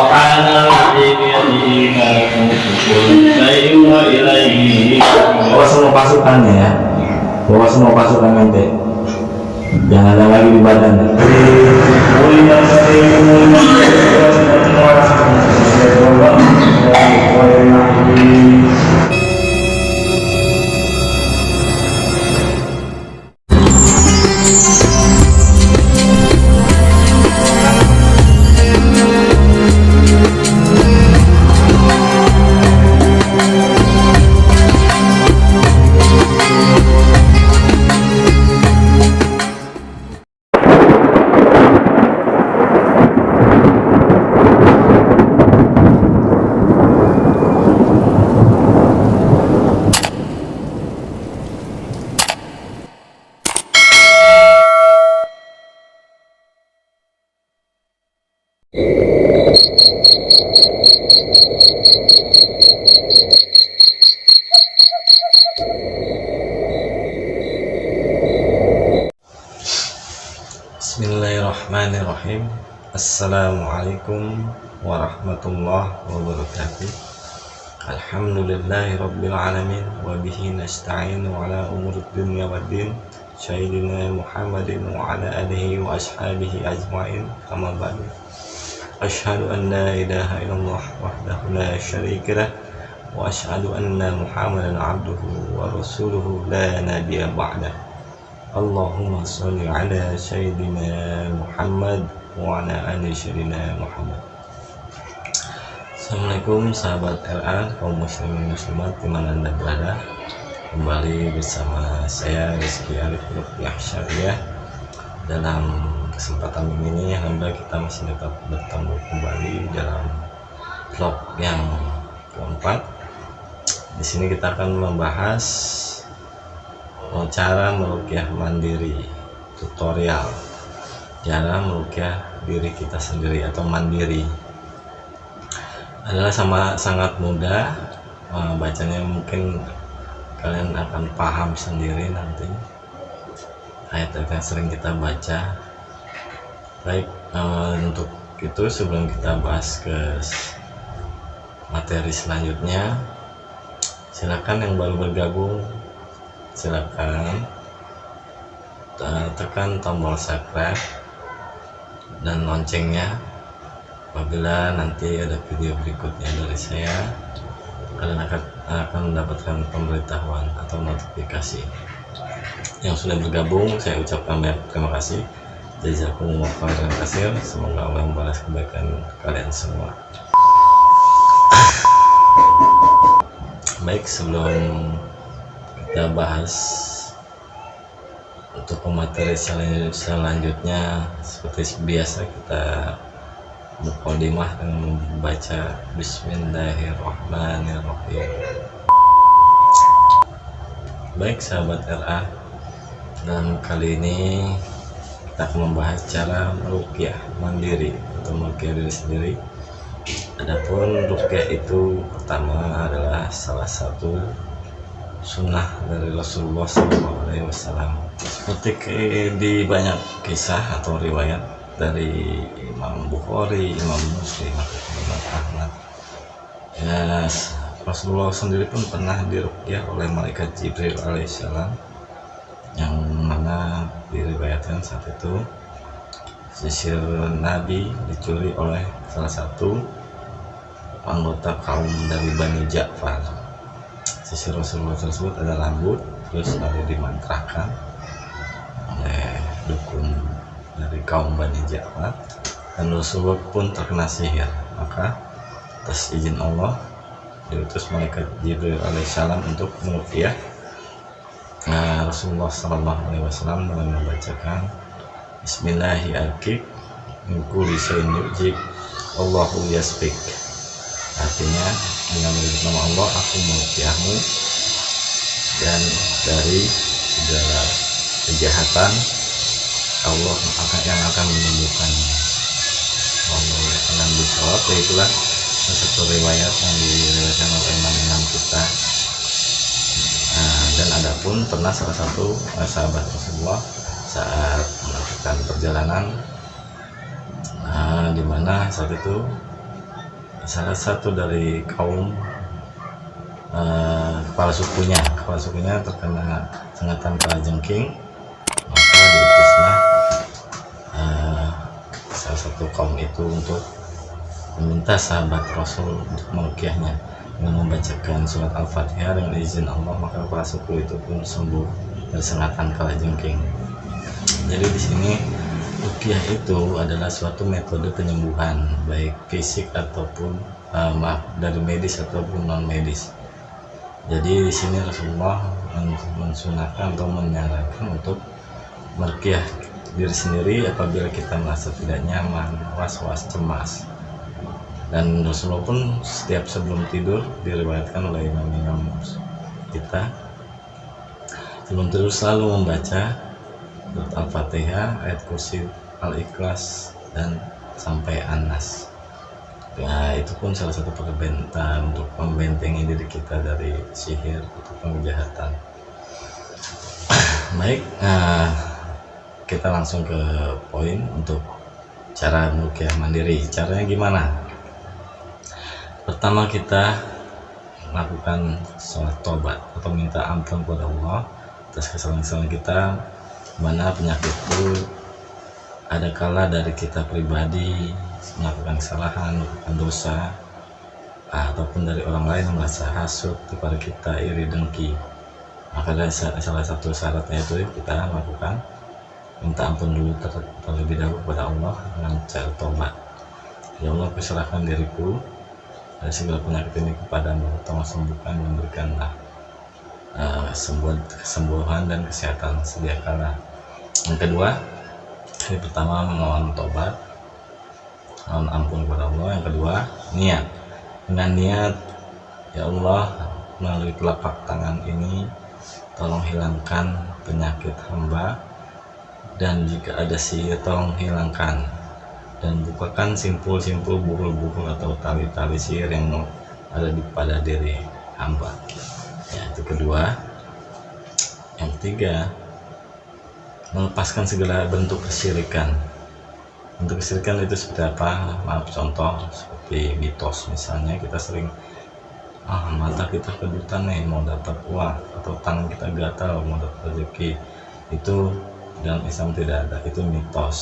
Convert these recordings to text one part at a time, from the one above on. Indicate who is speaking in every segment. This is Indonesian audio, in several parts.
Speaker 1: سبحان الذي بيده ملكوت كل شيء وإليه.
Speaker 2: Bawa semua pasukannya ya, bawa semua pasukan nanti, jangan ada lagi di badan. Bismillahirrahmanirrahim. Assalamualaikum warahmatullahi wabarakatuh. Alhamdulillahirabbil alamin wa bihi nasta'inu ala umuri dunya waddin. Sayyidina Muhammadin wa ala alihi wa ashabihi ajma'in. Amma ba'du. Asyhadu an la ilaha illallah wahdahu la syarika lah wa asyhadu anna Muhammadan abduhu wa rasuluhu la nabiyya ba'dah. Allahumma sholli ala sayyidina Muhammad wa ala ali sayyidina Muhammad. Assalamualaikum sahabat LA, kaum muslimin muslimat dimana anda berada. Kembali bersama saya Rizky Arif Ruqyah Syariah. Dalam kesempatan ini alhamdulillah kita masih dapat bertemu kembali dalam vlog yang keempat. Di sini kita akan membahas cara meruqyah mandiri, tutorial cara meruqyah diri kita sendiri atau mandiri. Adalah sangat mudah, bacanya mungkin kalian akan paham sendiri nanti ayat-ayat yang sering kita baca. Baik, untuk itu sebelum kita bahas ke materi selanjutnya, silakan yang baru bergabung silakan tekan tombol subscribe dan loncengnya. Apabila nanti ada video berikutnya dari saya, kalian akan mendapatkan pemberitahuan atau notifikasi. Yang sudah bergabung saya ucapkan banyak terima kasih. Jazakumullah khairan katsir. Semoga Allah membalas kebaikan kalian semua. Baik, sebelum kita bahas untuk materi selanjutnya, seperti biasa kita mukadimah dengan membaca Bismillahirrahmanirrahim. Baik sahabat RA, dalam kali ini kita akan membahas cara meruqyah mandiri atau meruqyah diri sendiri. Adapun ruqyah itu pertama adalah salah satu sunnah dari Rasulullah SAW. Seperti di banyak kisah atau riwayat dari Imam Bukhari, Imam Muslim, Imam Ahmad. Ya, Rasulullah sendiri pun pernah diruqyah oleh malaikat Jibril alaihissalam, yang mana diriwayatkan saat itu sisir Nabi dicuri oleh salah satu anggota kaum dari Bani Ja'far. Sisi Rasulullah tersebut ada rambut, terus lalu dimantrahkan oleh dukun dari kaum Bani Ja'far, dan Rasulullah pun terkena sihir. Maka atas izin Allah diutus malaikat Jibril alaihissalam untuk meruqyah Rasulullah SAW dengan membacakan Bismillahirrahmanirrahim, min kulli syai'in yujib Allahu yasbik. Artinya, dengan menyebut nama Allah aku meruqyahmu dan dari segala kejahatan Allah yang akan menyembuhkannya. Allah akan bisawab. Itulah satu riwayat yang diriwayatkan oleh imam-imam kita. Dan adapun pernah salah satu sahabat Rasulullah saat melakukan perjalanan, di mana saat itu salah satu dari kaum kepala sukunya terkena sengatan kalajengking, maka diutuslah salah satu kaum itu untuk meminta sahabat Rasul untuk meruqyahnya dengan membacakan surat Al-Fatihah. Dengan izin Allah, maka kepala suku itu pun sembuh dari sengatan kalajengking. Jadi di sini ruqyah itu adalah suatu metode penyembuhan baik fisik ataupun dari medis ataupun non medis. Jadi di sini Rasulullah mensunahkan atau menyarankan untuk meruqyah diri sendiri apabila kita merasa tidak nyaman, was-was, cemas. Dan Rasulullah pun setiap sebelum tidur, diriwayatkan oleh imam-imam kita, sebelum tidur selalu membaca surat Al-Fatihah, ayat kursi, Al-Ikhlas, dan sampai An-Nas. Ya, itu pun salah satu perbentan untuk membentengi diri kita dari sihir atau kejahatan. Baik, kita langsung ke poin untuk cara meruqyah mandiri. Caranya gimana? Pertama, kita lakukan sholat tobat atau minta ampun kepada Allah atas kesalahan-kesalahan kita, mana penyakit itu ada kala dari kita pribadi melakukan kesalahan, melakukan dosa, ataupun dari orang lain yang merasa hasut kepada kita, iri, dengki. Maka dari salah satu syaratnya itu kita lakukan minta ampun dulu terlebih dahulu kepada Allah dengan cara tobat. Ya Allah, kuserahkan diriku dari segala penyakit ini kepadamu, tolong sembuhkan dan berikanlah kesembuhan dan kesehatan sedia kala. Yang kedua, yang pertama memohon tobat, mohon ampun kepada Allah. Yang kedua, niat. Dengan niat, ya Allah, melalui telapak tangan ini tolong hilangkan penyakit hamba, dan jika ada sihir tolong hilangkan, dan bukakan simpul-simpul buhul-buhul atau tali-tali sihir yang ada pada diri hamba. Ya, itu kedua. Yang ketiga, melepaskan segala bentuk kesyirikan. Bentuk kesyirikan itu seperti apa? Maaf, contoh seperti mitos misalnya, kita sering mata kita kedutan nih mau dapat uang, atau tangan kita gatal mau dapat rezeki. Itu dalam Islam tidak ada, itu mitos.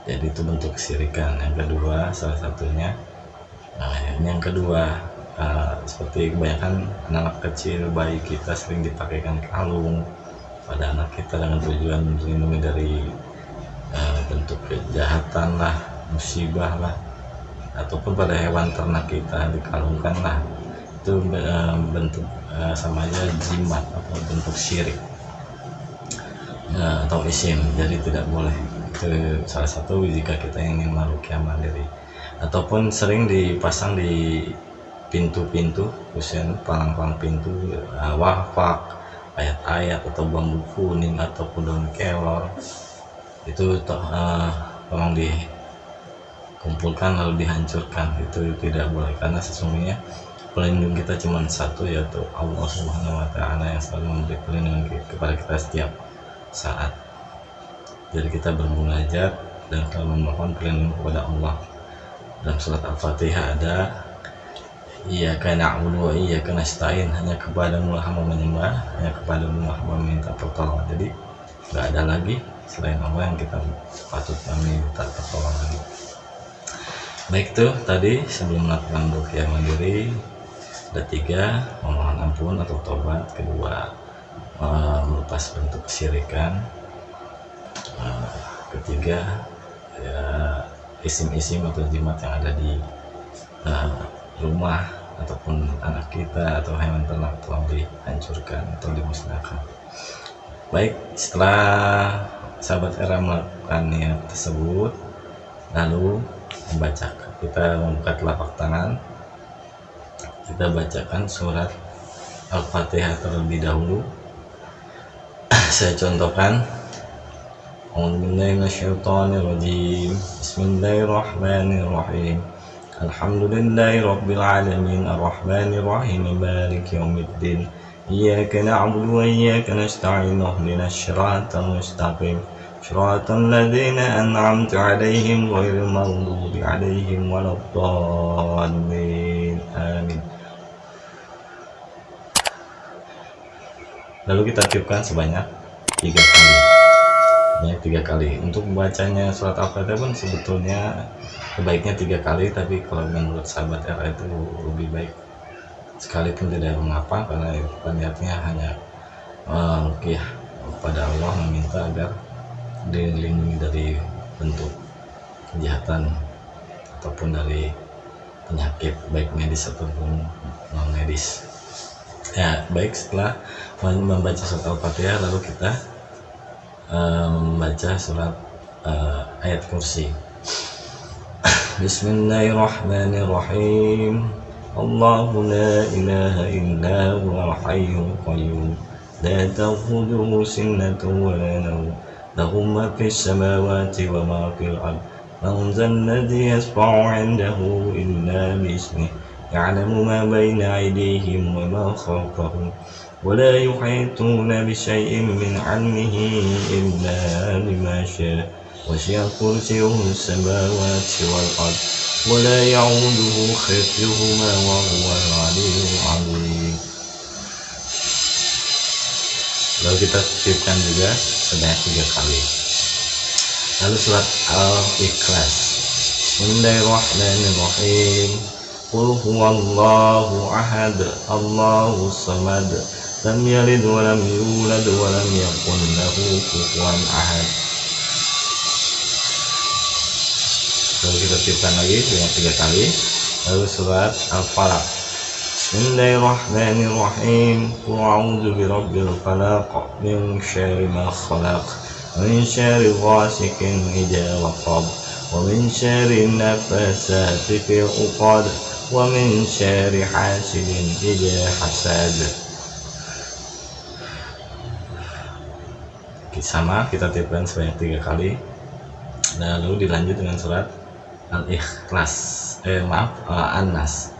Speaker 2: Jadi itu bentuk kesyirikan. Yang kedua, salah satunya, yang kedua, seperti kebanyakan anak kecil, bayi kita sering dipakaikan kalung pada anak kita dengan tujuan melindungi dari bentuk kejahatan lah, musibah lah, ataupun pada hewan ternak kita dikalungkan lah. Itu bentuk sama aja jimat atau bentuk syirik atau isim. Jadi tidak boleh. Itu salah satu jika kita ingin meruqyah mandiri. Ataupun sering dipasang di pintu-pintu, khususnya palang-palang pintu, wafak, ayat-ayat atau bambu kuning ataupun daun kelor. Itu tolong dikumpulkan lalu dihancurkan. Itu tidak boleh, karena sesungguhnya pelindung kita cuma satu, yaitu Allah Subhanahu wa Ta'ala, yang selalu memberi perlindungan kepada kita setiap saat. Jadi kita bermunajat dan kita memohon perlindungan kepada Allah. Dalam surat Al-Fatihah ada Iyyaka na'budu wa iyyaka nasta'in, hanya kepadamu lah hamba menyembah, hanya kepadamu lah hamba meminta pertolongan. Jadi nggak ada lagi selain Allah yang kita patut meminta pertolongan. Baik, itu tadi sebelum melakukan ruqyah mandiri ada 3: memohon ampun atau tobat, kedua melepas bentuk kesyirikan, ketiga ya isim-isim atau jimat yang ada di rumah ataupun anak kita atau hewan ternak tolong dihancurkan atau dimusnahkan. Baik, setelah sahabat Era melakukan niat tersebut, lalu kita membuka telapak tangan, kita bacakan surat Al-Fatihah terlebih dahulu. Saya contohkan. A'udzubillahi minasyaitonirrajim. Bismillahirrahmanirrahim. Alhamdulillahi rabbil alamin, arrahmanirrahim, maliki yaumiddin. Iyyaka na'budu wa iyyaka nasta'in, ihdinas siratal mustaqim. Shiratal ladzina an'amta 'alaihim ghairil maghdubi 'alaihim waladdallin. Amin. Lalu kita tiupkan sebanyak 3 kali. Sebanyak 3 kali. Untuk membacanya surat Al-Fatihah pun sebetulnya sebaiknya 3 kali, tapi kalau menurut sahabat RA itu lebih baik sekali pun tidak mengapa, karena niatnya hanya ruqyah kepada Allah, meminta agar dilindungi dari bentuk kejahatan ataupun dari penyakit baik medis ataupun non medis. Ya, baik, setelah membaca surat Al-Fatihah lalu kita membaca surat ayat kursi. Bismillahirrahmanirrahim. Allahu la ilaha illa huwal hayyul qayyum la ta'khudhuhu sinatun wa la nawm lahu ma fis samawati wa ma fil ard man dhal ladzi yashfa'u 'indahu illa bi'iznihi ya'lamu ma bayna aydihim wa ma khalfahum wa la yuhituna bi syai'in min 'ilmihi illa bima syaa wasi'a kursiyyuhu as-samawati wal ard wa la ya'uduhu hifdhuhuma wa huwal 'aliyyul 'azim. Lalu kita tiupkan juga sebanyak 3 kali. Lalu surat Al-Ikhlas. Bismillahirrahmanirrahim. Qul huwallahu ahad, Allahus samad, lam yalid wa lam yulad wa lam yakul lahu kufuwan ahad. Lalu kita tiupkan lagi sebanyak 3 kali. Lalu surat Al-Falaq. Bismillahirrahmanirrahim. Qul a'udzu birabbil falaq min syarri ma khalaq wa min syarri ghasikin idza waqab wa min syarri nafatsati fil 'uqad wa min syarri hasidin idza hasad. Sama, kita tiupkan sebanyak 3 kali. Lalu dilanjut dengan surat Al-Ikhlas, An-Nas.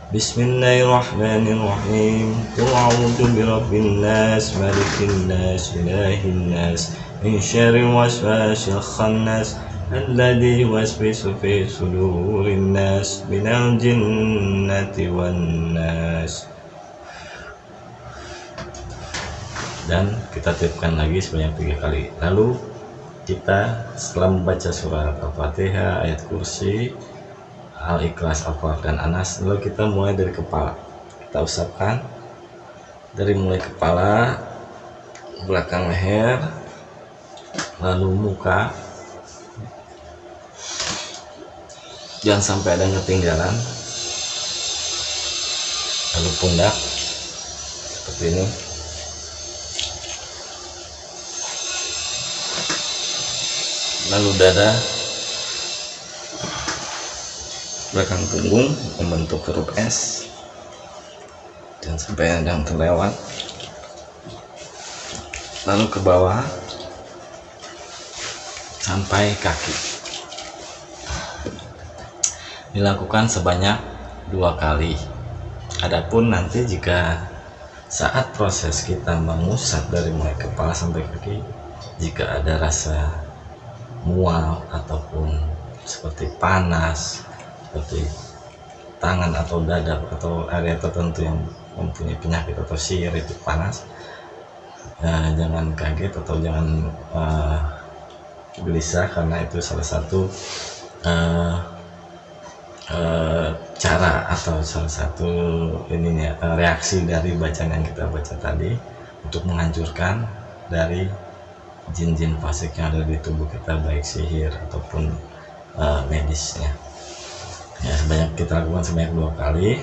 Speaker 2: Bismillahirrahmanirrahim. Qul a'udzu birabbin nas, malikin nas, ilahin nas, min syarril waswasil khannas, alladzi yuwaswisu fi sudurin nas, minal jinnati wan nas. Dan kita tiupkan lagi sebanyak 3 kali. Lalu kita setelah membaca surat Al-Fatihah, ayat kursi, Al-Ikhlas, Al-Falaq, dan An-Nas, lalu kita mulai dari kepala. Kita usapkan dari mulai kepala, belakang leher, lalu muka, jangan sampai ada yang ketinggalan, lalu pundak seperti ini, lalu dada, belakang punggung membentuk huruf S, dan sampai ada yang terlewat, lalu ke bawah sampai kaki. Dilakukan sebanyak 2 kali. Adapun nanti jika saat proses kita mengusap dari mulai kepala sampai kaki, jika ada rasa mual ataupun seperti panas, seperti tangan atau dada atau area tertentu yang mempunyai penyakit atau sihir itu panas, jangan kaget atau jangan gelisah, karena itu salah satu cara atau salah satu reaksi dari bacaan yang kita baca tadi untuk menghancurkan dari jin-jin fasik yang ada di tubuh kita, baik sihir ataupun medisnya. Ya, kita lakukan sebanyak 2 kali.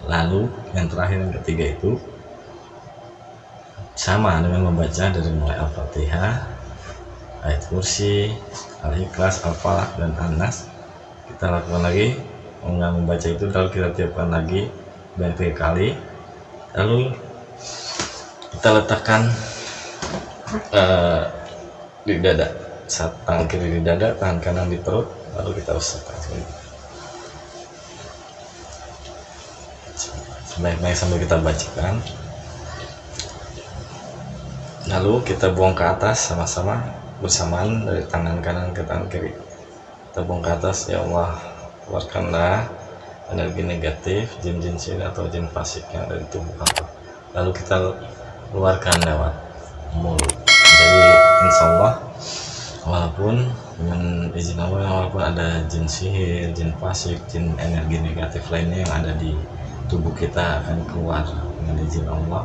Speaker 2: Lalu yang terakhir, yang ketiga, itu sama dengan membaca dari mulai Al-Fatihah, ayat kursi, Al-Ikhlas, Al-Falaq, dan An-Nas. Kita lakukan lagi membaca itu, lalu kita tiupkan lagi sebanyak 3 kali. Lalu kita letakkan di dada, tangan kiri di dada, tangan kanan di perut, lalu kita usapkan sebaik-baik sambil kita bacakan. Lalu kita buang ke atas sama-sama bersamaan dari tangan kanan ke tangan kiri. Kita buang ke atas. Ya Allah, keluarkanlah energi negatif, jin-jin sihir atau jin fasik yang ada di tubuh hamba. Lalu kita keluarkan lewat mulut. Jadi insya Allah, walaupun dengan izin Allah, walaupun ada jin sihir, jin fasik, jin energi negatif lainnya yang ada di tubuh kita akan keluar dengan izin Allah.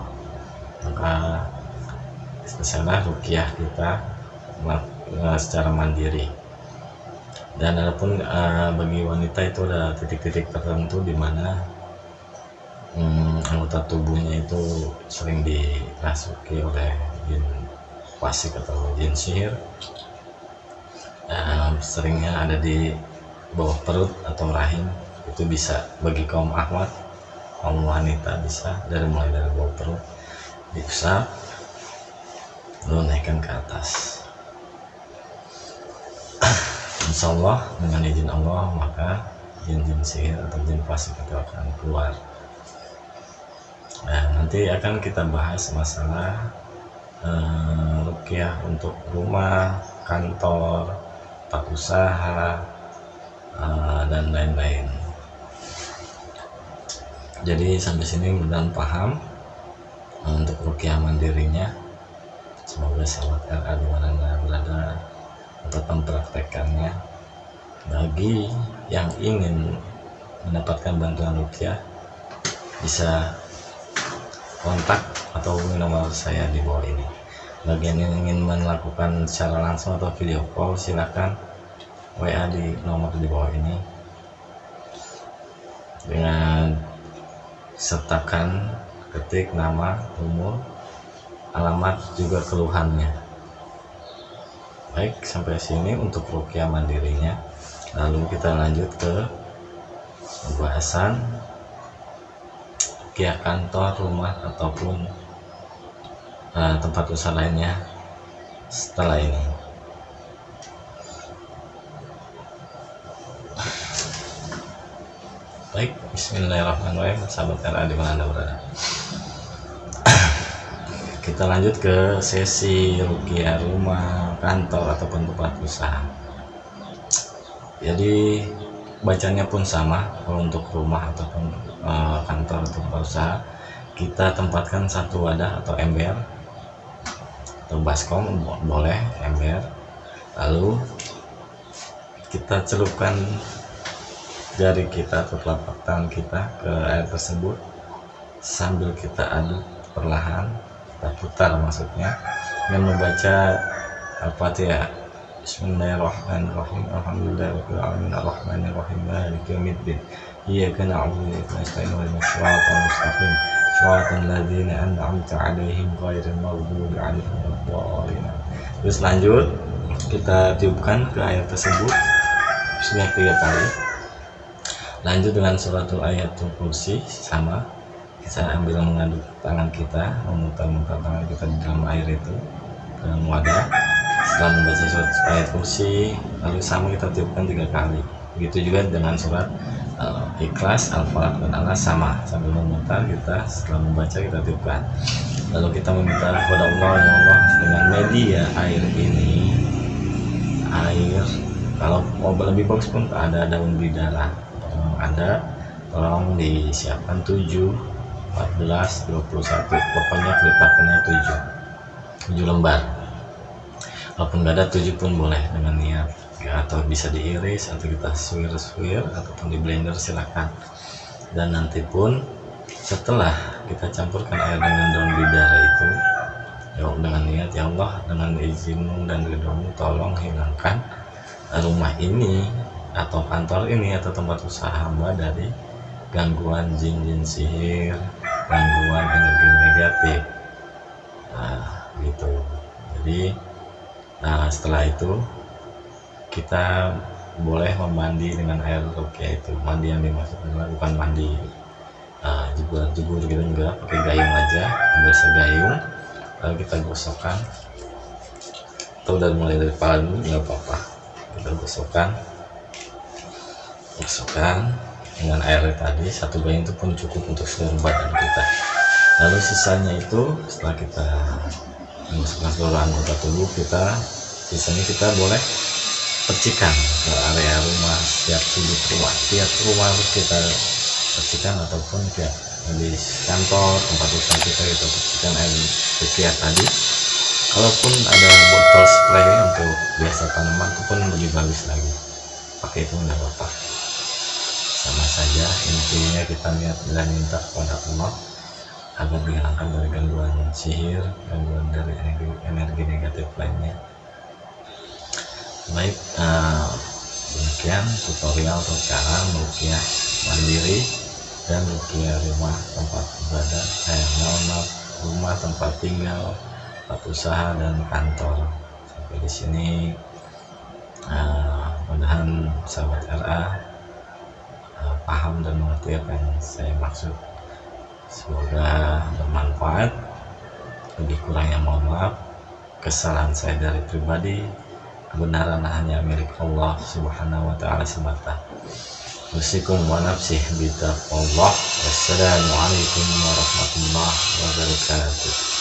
Speaker 2: Maka misalnya ruqyah kita secara mandiri. Dan adapun bagi wanita itu ada titik-titik tertentu di mana anggota tubuhnya itu sering dirasuki oleh jin fasik atau jin sihir. Seringnya ada di bawah perut atau rahim. Itu bisa bagi kaum ahwat, kaum wanita bisa mulai dari bawah perut diusap lalu naikkan ke atas. Insya Allah dengan izin Allah maka jin-jin sihir atau jin fasik itu akan keluar. Nah, nanti akan kita bahas masalah ruqyah untuk rumah, kantor, tempat usaha, dan lain-lain. Jadi sampai sini mudah-mudahan paham untuk ruqyah mandirinya. Semoga sahabat RA di mana berada untuk mempraktekannya. Bagi yang ingin mendapatkan bantuan ruqyah bisa kontak atau hubungi nomor saya di bawah ini. Bagi yang ingin melakukan secara langsung atau video call silakan WA di nomor di bawah ini dengan sertakan ketik nama, umur, alamat juga keluhannya. Baik, sampai sini untuk ruqyah mandirinya. Lalu kita lanjut ke pembahasan ruqyah kantor, rumah ataupun tempat usaha lainnya setelah ini. Baik, bismillahirrahmanirrahim. Sahabat RA di mana Anda berada. Kita lanjut ke sesi ruqyah rumah, kantor ataupun tempat usaha. Jadi bacanya pun sama. Kalau untuk rumah ataupun kantor atau tempat usaha, kita tempatkan satu wadah atau ember atau baskom, boleh ember. Lalu kita celupkan jari kita atau telapak tangan kita ke air tersebut sambil kita aduk perlahan. Kita putar maksudnya dengan membaca Al-Fatihah. Bismillahirrahmanirrahim. Alhamdulillahirabbil alamin arrahmanir rahim maliki yaumiddin. Iyyaka na'budu wa iyyaka nasta'in ihdinas siratal mustaqim siratal ladzina an'amta 'alaihim ghairil maghdubi 'alaihim waladdallin. Terus lanjut kita tiupkan ke air tersebut sebanyak 3 kali. Lanjut dengan suratul ayatul kursi sama. Kita ambil mengaduk tangan kita, memutar-mutar tangan kita di dalam air itu dalam wadah. Setelah membaca surat ayat kursi, lalu sama kita tiupkan 3 kali. Begitu juga dengan surat Ikhlas, Al-Falaq dan An-Nas sama. Sambil memutar kita, setelah membaca kita tiupkan. Lalu kita meminta kepada Allah, ya Allah, dengan media air ini, air kalau mau lebih bagus pun ada daun bidara, ada, tolong disiapkan 7, 14, 21, pokoknya kelipatannya 7 lembar. Walaupun nggak ada 7 pun boleh dengan niat ya, atau bisa diiris atau kita suwir ataupun di blender silakan. Dan nanti pun setelah kita campurkan air dengan daun bidara itu ya, dengan niat, ya Allah, dengan izinmu dan ridhomu tolong hilangkan rumah ini atau kantor ini atau tempat usaha hamba dari gangguan jin-jin sihir, gangguan energi negatif. Nah, gitu. Jadi setelah itu kita boleh memandi dengan air ruqyah itu. Mandi yang dimaksud adalah bukan mandi jebur gitu, juga pakai gayung aja, ambil segayung lalu kita gosokkan, atau udah mulai dari kepala dulu nggak apa-apa, kita gosokkan dengan air tadi. 1 gayung itu pun cukup untuk seluruh badan kita. Lalu sisanya itu setelah kita memasukkan seluruh anggota tubuh kita. Sisanya kita boleh percikan ke area rumah, tiap sudut rumah, tiap rumah harus kita percikan, ataupun tiap di kantor tempat usaha kita percikan air rupiah tadi. Kalaupun ada botol spray untuk biasa tanaman itu pun lebih bagus lagi, pakai itu nggak apa-apa, sama saja. Intinya kita niat dan minta kepada Allah agar dihilangkan dari gangguan sihir, gangguan dari energi negatif lainnya. Baik, demikian tutorial atau cara meruqyah mandiri dan ruqyah rumah tempat ibadah, rumah tempat tinggal, tempat usaha dan kantor. Sampai di sini, mudah-mudahan sahabat RA paham dan mengerti apa yang saya maksud. Semoga bermanfaat. Lebih kurangnya mohon maaf. Kesalahan saya dari pribadi, kebenaran hanya milik Allah Subhanahu wa ta'ala semata. Usikum wa nafsih bitaqwallah. Wassalamualaikum warahmatullahi wabarakatuh.